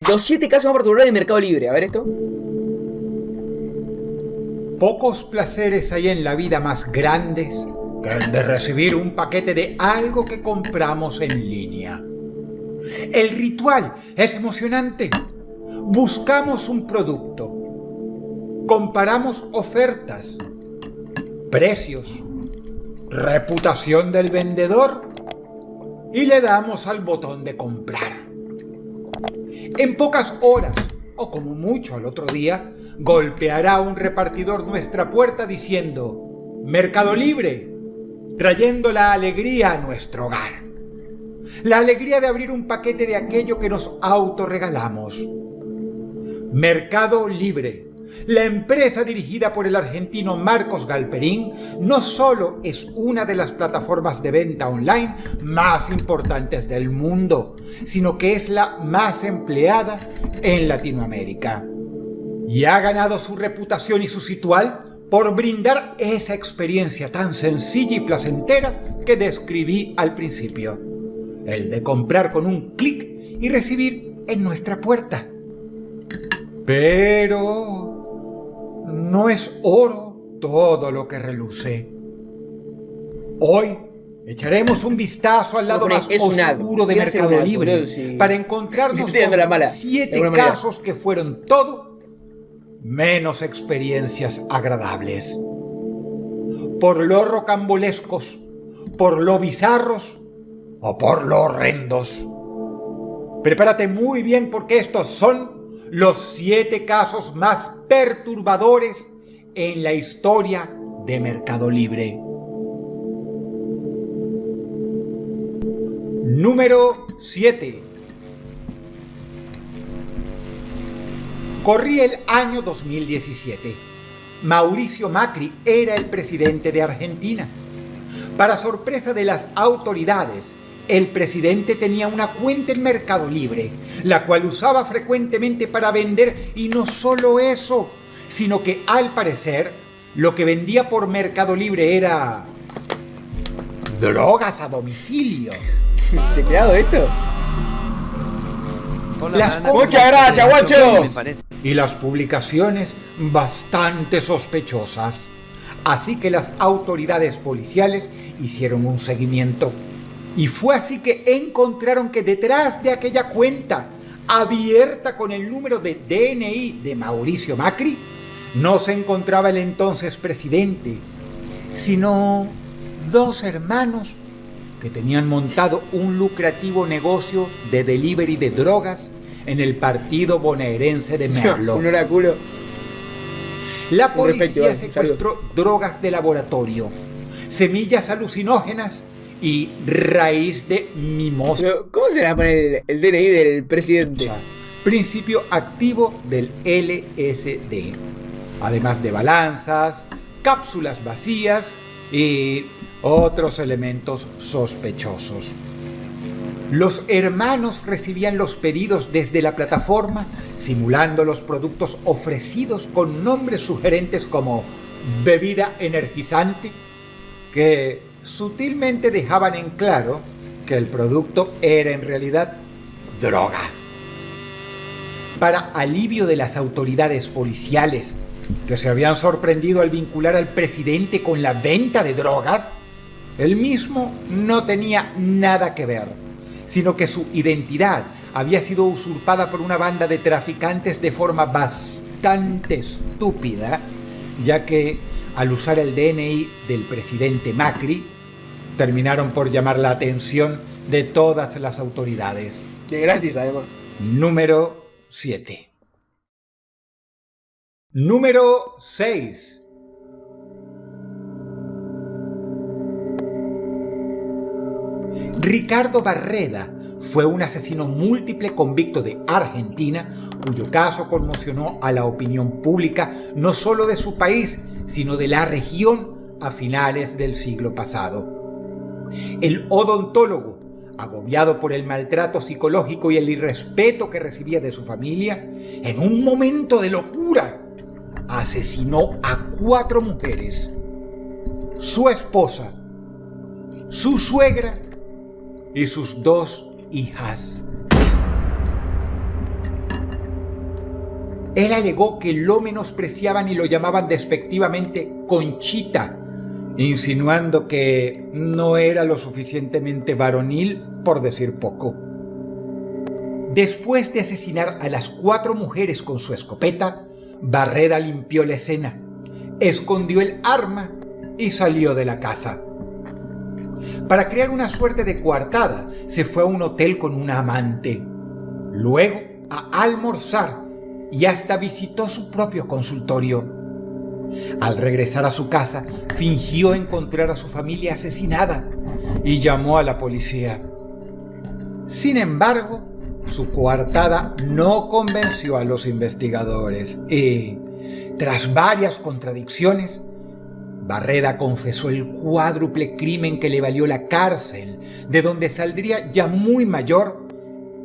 Los 7 casos más perturbadores de Mercado Libre. A ver esto. Pocos placeres hay en la vida más grandes que el de recibir un paquete de algo que compramos en línea. El ritual es emocionante. Buscamos un producto, comparamos ofertas, precios, reputación del vendedor y le damos al botón de comprar. En pocas horas, o como mucho al otro día, golpeará un repartidor nuestra puerta diciendo: Mercado Libre, trayendo la alegría a nuestro hogar. La alegría de abrir un paquete de aquello que nos autorregalamos. Mercado Libre, la empresa dirigida por el argentino Marcos Galperín, no solo es una de las plataformas de venta online más importantes del mundo, sino que es la más empleada en Latinoamérica. Y ha ganado su reputación y su ritual por brindar esa experiencia tan sencilla y placentera que describí al principio. El de comprar con un clic y recibir en nuestra puerta. Pero no es oro todo lo que reluce. Hoy echaremos un vistazo al lado más oscuro de Mercado Libre para encontrarnos con 7 casos que fueron todo menos experiencias agradables. Por lo rocambolescos, por lo bizarros o por lo horrendos. Prepárate muy bien porque estos son los 7 casos más perturbadores en la historia de Mercado Libre. Número 7. Corría el año 2017. Mauricio Macri era el presidente de Argentina. Para sorpresa de las autoridades, el presidente tenía una cuenta en Mercado Libre, la cual usaba frecuentemente para vender, y no solo eso, sino que al parecer lo que vendía por Mercado Libre era drogas a domicilio. ¿Chequeado esto? Hola, muchas gracias, guacho. Y las publicaciones bastante sospechosas. Así que las autoridades policiales hicieron un seguimiento. Y fue así que encontraron que detrás de aquella cuenta, abierta con el número de DNI de Mauricio Macri, no se encontraba el entonces presidente, sino 2 hermanos que tenían montado un lucrativo negocio de delivery de drogas en el partido bonaerense de Merlo. Un oráculo. La policía secuestró drogas de laboratorio, semillas alucinógenas y raíz de mimosa. Pero, ¿cómo se llama el DNI del presidente? Principio activo del LSD. Además de balanzas, cápsulas vacías y otros elementos sospechosos. Los hermanos recibían los pedidos desde la plataforma, simulando los productos ofrecidos con nombres sugerentes como bebida energizante, que sutilmente dejaban en claro que el producto era en realidad droga. Para alivio de las autoridades policiales, que se habían sorprendido al vincular al presidente con la venta de drogas, él mismo no tenía nada que ver, sino que su identidad había sido usurpada por una banda de traficantes de forma bastante estúpida, ya que al usar el DNI del presidente Macri, terminaron por llamar la atención de todas las autoridades. De gratis, además. Número 7. Número 6. Ricardo Barreda fue un asesino múltiple convicto de Argentina, cuyo caso conmocionó a la opinión pública no solo de su país, sino de la región a finales del siglo pasado. El odontólogo, agobiado por el maltrato psicológico y el irrespeto que recibía de su familia, en un momento de locura, asesinó a 4 mujeres: su esposa, su suegra y sus 2 hijas. Él alegó que lo menospreciaban y lo llamaban despectivamente Conchita, insinuando que no era lo suficientemente varonil, por decir poco. Después de asesinar a las 4 mujeres con su escopeta, Barreda limpió la escena, escondió el arma y salió de la casa. Para crear una suerte de coartada, se fue a un hotel con una amante. Luego, a almorzar y hasta visitó su propio consultorio. Al regresar a su casa, fingió encontrar a su familia asesinada y llamó a la policía. Sin embargo, su coartada no convenció a los investigadores y, tras varias contradicciones, Barreda confesó el cuádruple crimen que le valió la cárcel, de donde saldría ya muy mayor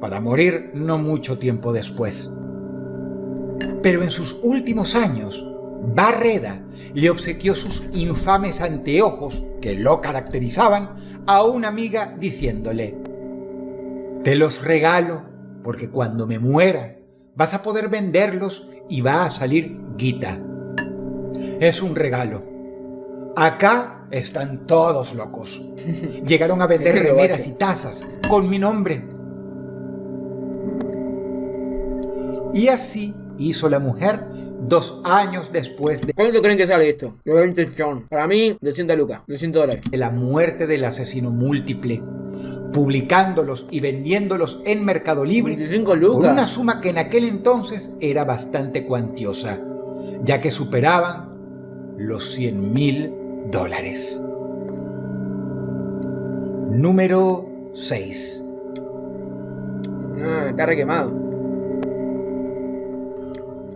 para morir no mucho tiempo después. Pero en sus últimos años, Barreda le obsequió sus infames anteojos que lo caracterizaban a una amiga diciéndole: «Te los regalo porque cuando me muera vas a poder venderlos y va a salir guita. Es un regalo. Acá están todos locos. Llegaron a vender remeras y tazas con mi nombre». Y así hizo la mujer 2 años después de... ¿Cuánto creen que sale esto? Lo de intención. Para mí, 200 lucas, $200. de la muerte del asesino múltiple, publicándolos y vendiéndolos en Mercado Libre 25 lucas. por una suma que en aquel entonces era bastante cuantiosa, ya que superaban los $100,000. Número 6. No, está re quemado.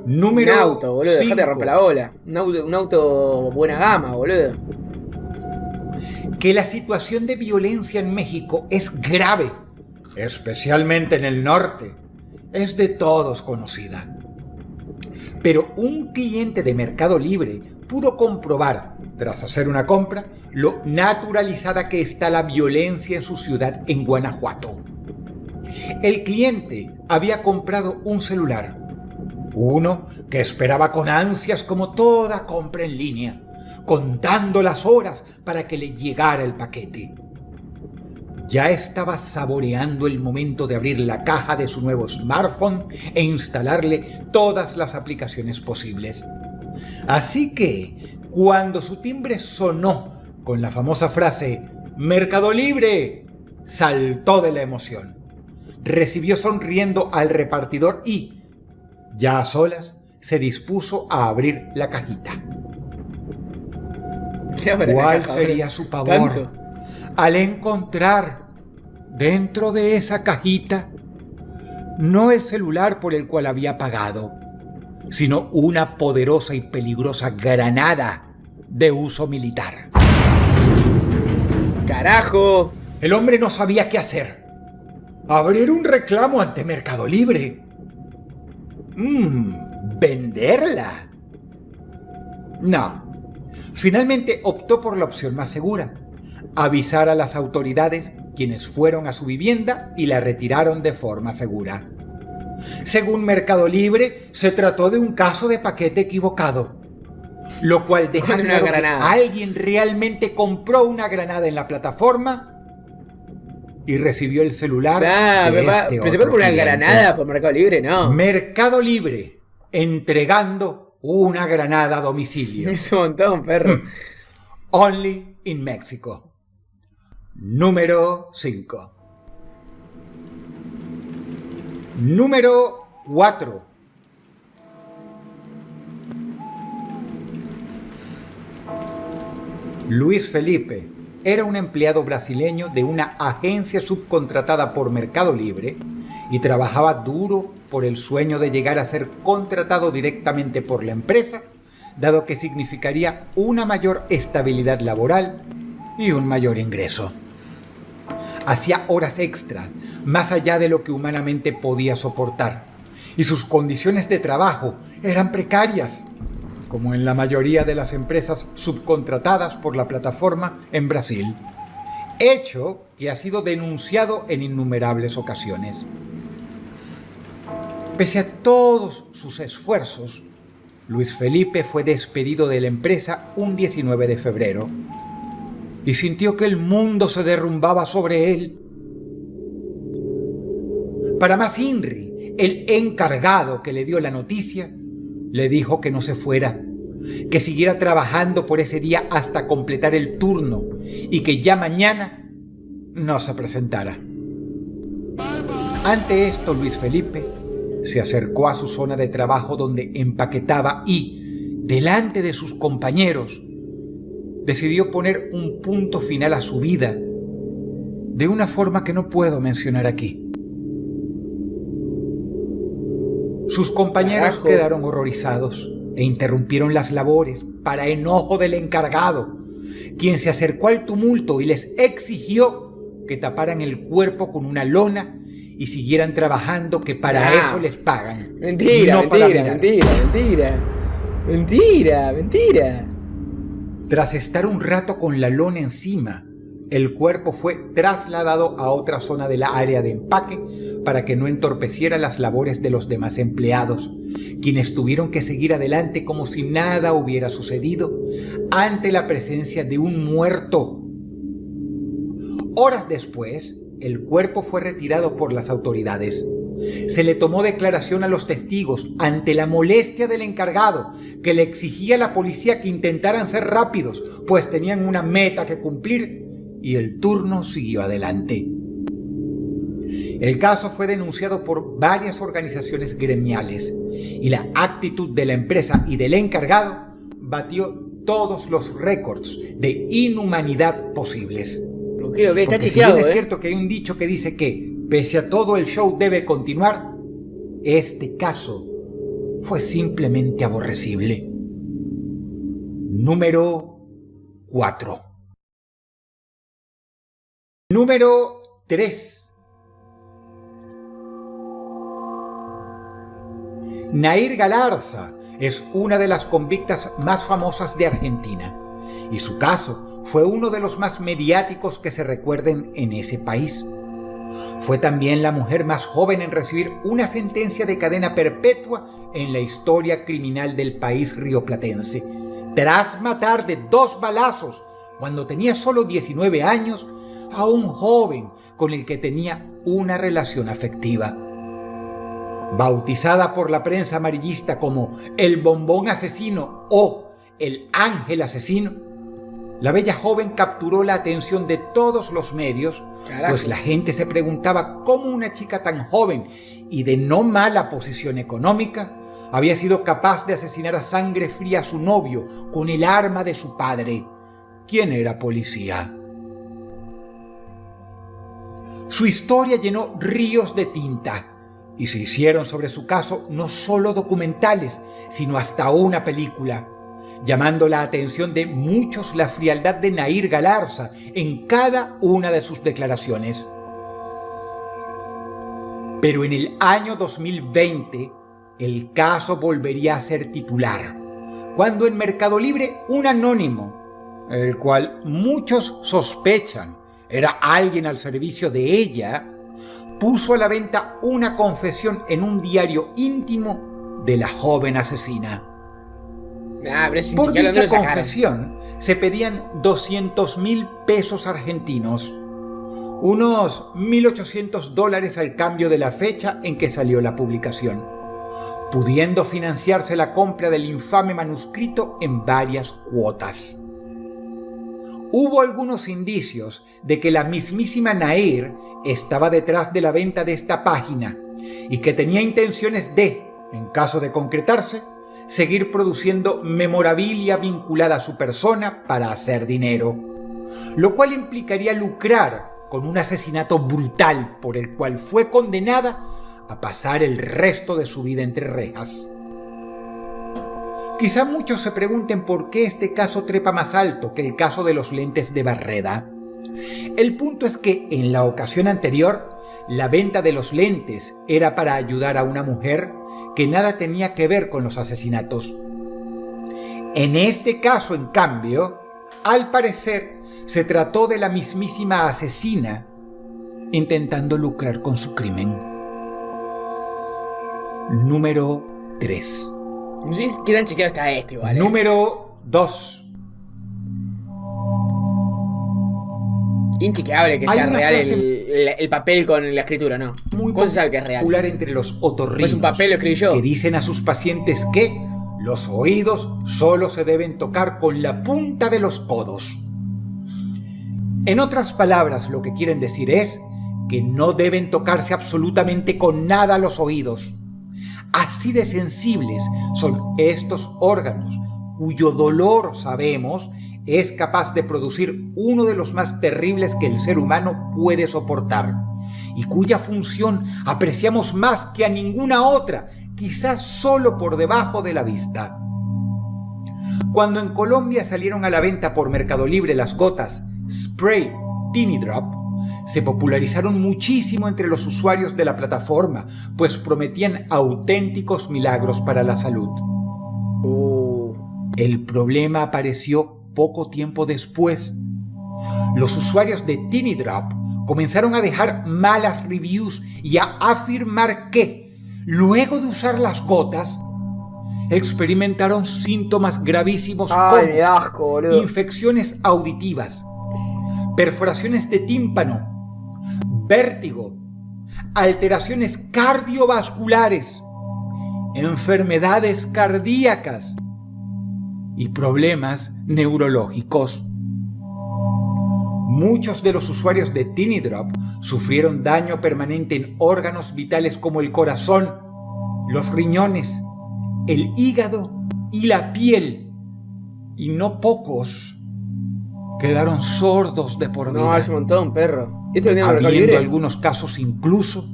Número Un auto, boludo, dejate de 5. romper la bola. Un auto buena gama, boludo. Que la situación de violencia en México es grave, especialmente en el norte, es de todos conocida. Pero un cliente de Mercado Libre pudo comprobar, tras hacer una compra, lo naturalizada que está la violencia en su ciudad en Guanajuato. El cliente había comprado un celular, uno que esperaba con ansias como toda compra en línea, contando las horas para que le llegara el paquete. Ya estaba saboreando el momento de abrir la caja de su nuevo smartphone e instalarle todas las aplicaciones posibles. Así que, cuando su timbre sonó con la famosa frase «Mercado Libre», saltó de la emoción. Recibió sonriendo al repartidor y, ya a solas, se dispuso a abrir la cajita. ¿Cuál sería su pavor ¿Tanto? al encontrar dentro de esa cajita no el celular por el cual había pagado, sino una poderosa y peligrosa granada de uso militar? ¡Carajo! El hombre no sabía qué hacer. ¿Abrir un reclamo ante Mercado Libre? ¿Venderla? No. Finalmente optó por la opción más segura: avisar a las autoridades, quienes fueron a su vivienda y la retiraron de forma segura. Según Mercado Libre, se trató de un caso de paquete equivocado, lo cual deja Con una claro que granada. alguien realmente compró una granada en la plataforma y recibió el celular Nah, de pero este se otro puede poner una cliente. granada por Mercado Libre, no. Mercado Libre entregando una granada a domicilio. Es un montón, perro. Only in Mexico. Número 5. Número 4. Luis Felipe era un empleado brasileño de una agencia subcontratada por Mercado Libre y trabajaba duro por el sueño de llegar a ser contratado directamente por la empresa, dado que significaría una mayor estabilidad laboral y un mayor ingreso. Hacía horas extra, más allá de lo que humanamente podía soportar, y sus condiciones de trabajo eran precarias, como en la mayoría de las empresas subcontratadas por la plataforma en Brasil, hecho que ha sido denunciado en innumerables ocasiones. Pese a todos sus esfuerzos, Luis Felipe fue despedido de la empresa un 19 de febrero y sintió que el mundo se derrumbaba sobre él. Para más INRI, el encargado que le dio la noticia, le dijo que no se fuera, que siguiera trabajando por ese día hasta completar el turno y que ya mañana no se presentara. Ante esto, Luis Felipe se acercó a su zona de trabajo donde empaquetaba y, delante de sus compañeros, decidió poner un punto final a su vida de una forma que no puedo mencionar aquí. Sus compañeros quedaron horrorizados e interrumpieron las labores para enojo del encargado, quien se acercó al tumulto y les exigió que taparan el cuerpo con una lona y siguieran trabajando, que para eso les pagan. Mentira, no mentira. Tras estar un rato con la lona encima, el cuerpo fue trasladado a otra zona de la área de empaque para que no entorpeciera las labores de los demás empleados, quienes tuvieron que seguir adelante como si nada hubiera sucedido ante la presencia de un muerto. Horas después, el cuerpo fue retirado por las autoridades. Se le tomó declaración a los testigos ante la molestia del encargado, que le exigía a la policía que intentaran ser rápidos, pues tenían una meta que cumplir, y el turno siguió adelante. El caso fue denunciado por varias organizaciones gremiales y la actitud de la empresa y del encargado batió todos los récords de inhumanidad posibles. Okay, está porque chequeado, si bien es cierto que hay un dicho que dice que, pese a todo, el show debe continuar, este caso fue simplemente aborrecible. Número 4. Número 3. Nair Galarza es una de las convictas más famosas de Argentina, y su caso fue uno de los más mediáticos que se recuerden en ese país. Fue también la mujer más joven en recibir una sentencia de cadena perpetua en la historia criminal del país rioplatense, tras matar de 2 balazos, cuando tenía solo 19 años, a un joven con el que tenía una relación afectiva. Bautizada por la prensa amarillista como el bombón asesino o el ángel asesino, la bella joven capturó la atención de todos los medios, pues la gente se preguntaba cómo una chica tan joven y de no mala posición económica había sido capaz de asesinar a sangre fría a su novio con el arma de su padre, quien era policía. Su historia llenó ríos de tinta y se hicieron sobre su caso no solo documentales, sino hasta una película, llamando la atención de muchos la frialdad de Nair Galarza en cada una de sus declaraciones. Pero en el año 2020, el caso volvería a ser titular, cuando en Mercado Libre un anónimo, el cual muchos sospechan era alguien al servicio de ella, puso a la venta una confesión en un diario íntimo de la joven asesina. Por dicha confesión se pedían 200.000 pesos argentinos, unos $1.800 al cambio de la fecha en que salió la publicación, pudiendo financiarse la compra del infame manuscrito en varias cuotas. Hubo algunos indicios de que la mismísima Nair estaba detrás de la venta de esta página y que tenía intenciones de, en caso de concretarse, seguir produciendo memorabilia vinculada a su persona para hacer dinero, lo cual implicaría lucrar con un asesinato brutal por el cual fue condenada a pasar el resto de su vida entre rejas. Quizá muchos se pregunten por qué este caso trepa más alto que el caso de los lentes de Barreda. El punto es que en la ocasión anterior, la venta de los lentes era para ayudar a una mujer que nada tenía que ver con los asesinatos. En este caso, en cambio, al parecer, se trató de la mismísima asesina intentando lucrar con su crimen. Número 3. No sé qué tan chequeado está este, igual. Número 2. Inchequeable que Hay sea una real frase el papel con la escritura, ¿no? Muy ¿Cómo se sabe que es real? popular entre los otorrinos, Pues un papel lo escribí yo. que dicen a sus pacientes que los oídos solo se deben tocar con la punta de los codos. En otras palabras, lo que quieren decir es que no deben tocarse absolutamente con nada los oídos. Así de sensibles son estos órganos, cuyo dolor, sabemos, es capaz de producir uno de los más terribles que el ser humano puede soportar, y cuya función apreciamos más que a ninguna otra, quizás solo por debajo de la vista. Cuando en Colombia salieron a la venta por Mercado Libre las gotas Spray Teeny Drop, se popularizaron muchísimo entre los usuarios de la plataforma, pues prometían auténticos milagros para la salud. El problema apareció poco tiempo después. Los usuarios de Teeny Drop comenzaron a dejar malas reviews y a afirmar que, luego de usar las gotas, experimentaron síntomas gravísimos Ay, asco, como boludo. infecciones auditivas, perforaciones de tímpano, vértigo, alteraciones cardiovasculares, enfermedades cardíacas y problemas neurológicos. Muchos de los usuarios de Teeny Drop sufrieron daño permanente en órganos vitales como el corazón, los riñones, el hígado y la piel. Y no pocos quedaron sordos de por vida. No, es un montón, perro. ¿Esto lo tiene Mercado habiendo Libre? algunos casos incluso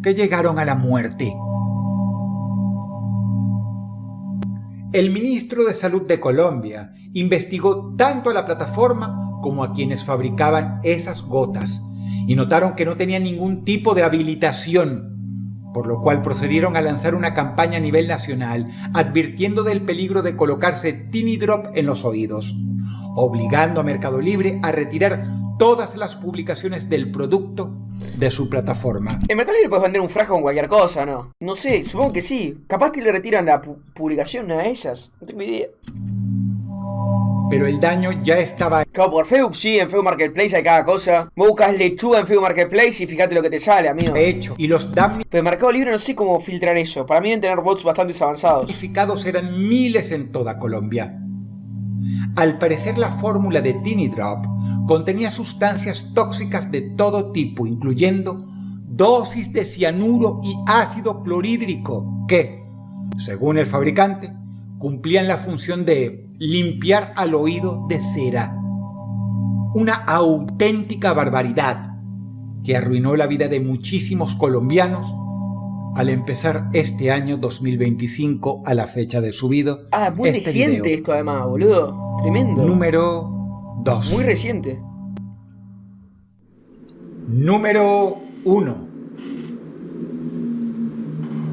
que llegaron a la muerte. El ministro de Salud de Colombia investigó tanto a la plataforma como a quienes fabricaban esas gotas y notaron que no tenían ningún tipo de habilitación, por lo cual procedieron a lanzar una campaña a nivel nacional advirtiendo del peligro de colocarse Teeny Drop en los oídos, obligando a Mercado Libre a retirar todas las publicaciones del producto de su plataforma. En Mercado Libre puedes vender un frasco con cualquier cosa, ¿no? No sé, supongo que sí. Capaz que le retiran la publicación a ellas. No tengo idea. Pero el daño ya estaba Claro, por Facebook sí, en Facebook Marketplace hay cada cosa. Vos buscas lechuga en Facebook Marketplace y fíjate lo que te sale, amigo. hecho y los Pero en Mercado Libre no sé cómo filtrar eso. Para mí deben tener bots bastante avanzados. damnificados eran miles en toda Colombia. Al parecer, la fórmula de Teeny Drop contenía sustancias tóxicas de todo tipo, incluyendo dosis de cianuro y ácido clorhídrico que, según el fabricante, cumplían la función de limpiar al oído de cera. Una auténtica barbaridad que arruinó la vida de muchísimos colombianos al empezar este año 2025 a la fecha de subido. Ah, muy reciente video. esto además, boludo. Tremendo. Número 2. Muy reciente. Número 1.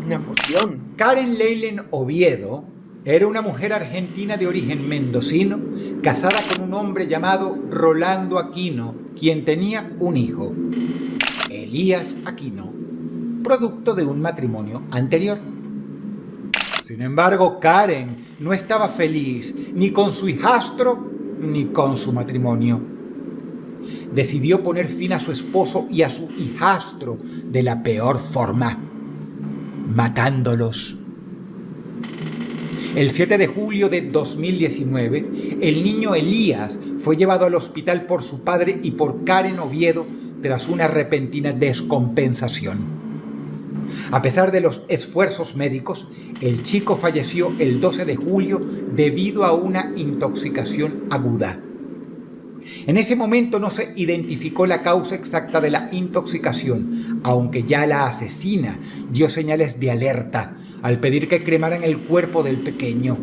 Una poción. Karen Leylen Oviedo era una mujer argentina de origen mendocino, casada con un hombre llamado Rolando Aquino, quien tenía un hijo, Elías Aquino, producto de un matrimonio anterior. Sin embargo, Karen no estaba feliz ni con su hijastro ni con su matrimonio. Decidió poner fin a su esposo y a su hijastro de la peor forma, matándolos. El 7 de julio de 2019, el niño Elías fue llevado al hospital por su padre y por Karen Oviedo tras una repentina descompensación. A pesar de los esfuerzos médicos, el chico falleció el 12 de julio debido a una intoxicación aguda. En ese momento no se identificó la causa exacta de la intoxicación, aunque ya la asesina dio señales de alerta al pedir que cremaran el cuerpo del pequeño,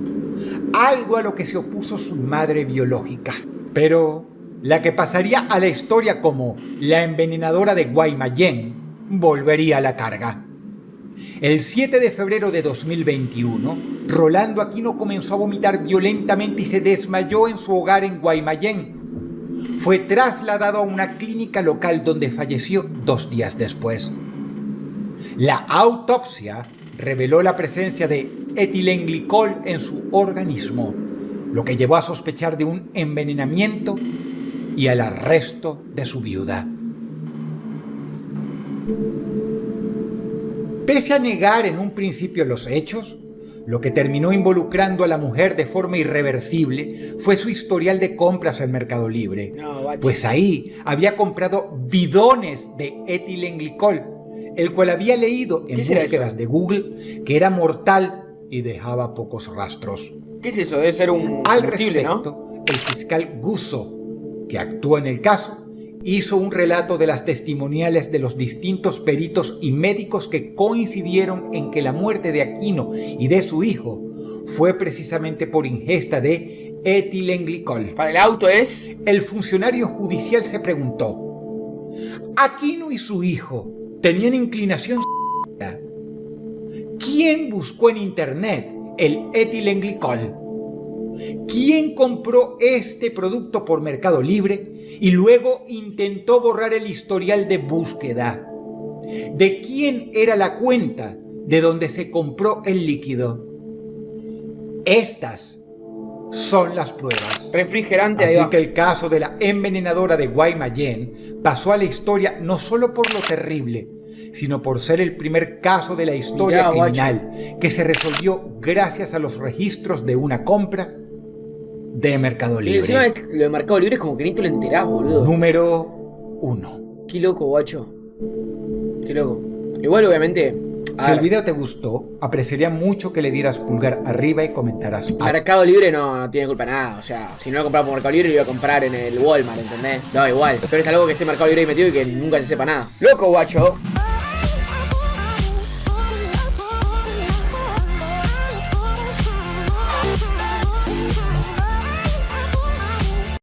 algo a lo que se opuso su madre biológica. Pero la que pasaría a la historia como la envenenadora de Guaymallén volvería a la carga. El 7 de febrero de 2021, Rolando Aquino comenzó a vomitar violentamente y se desmayó en su hogar en Guaymallén. Fue trasladado a una clínica local donde falleció 2 días después. La autopsia reveló la presencia de etilenglicol en su organismo, lo que llevó a sospechar de un envenenamiento y al arresto de su viuda. Pese a negar en un principio los hechos, lo que terminó involucrando a la mujer de forma irreversible fue su historial de compras en Mercado Libre. Pues ahí había comprado bidones de etilenglicol, el cual había leído en búsquedas de Google que era mortal y dejaba pocos rastros. ¿Qué es eso? Debe ser un combustible, ¿no? El fiscal Guzzo, que actuó en el caso, hizo un relato de las testimoniales de los distintos peritos y médicos que coincidieron en que la muerte de Aquino y de su hijo fue precisamente por ingesta de etilenglicol. ¿Para el auto es? El funcionario judicial se preguntó: ¿Aquino y su hijo tenían inclinación? ¿Quién buscó en internet el etilenglicol? ¿Quién compró este producto por Mercado Libre y luego intentó borrar el historial de búsqueda? ¿De quién era la cuenta de donde se compró el líquido? Estas son las pruebas. Refrigerante. Así que el caso de la envenenadora de Guaymallén pasó a la historia no solo por lo terrible, sino por ser el primer caso de la historia criminal que se resolvió gracias a los registros de una compra de Mercado Libre. Y encima lo de Mercado Libre es como que ni te lo enterás, boludo. Número 1. Qué loco, guacho. Qué loco. Igual, obviamente... Si el video te gustó, apreciaría mucho que le dieras pulgar arriba y comentaras. Mercado Libre no tiene culpa de nada. O sea, si no lo compraba por Mercado Libre, lo iba a comprar en el Walmart, ¿entendés? No, igual. Pero es algo que esté en Mercado Libre ahí metido y que nunca se sepa nada. Loco, guacho.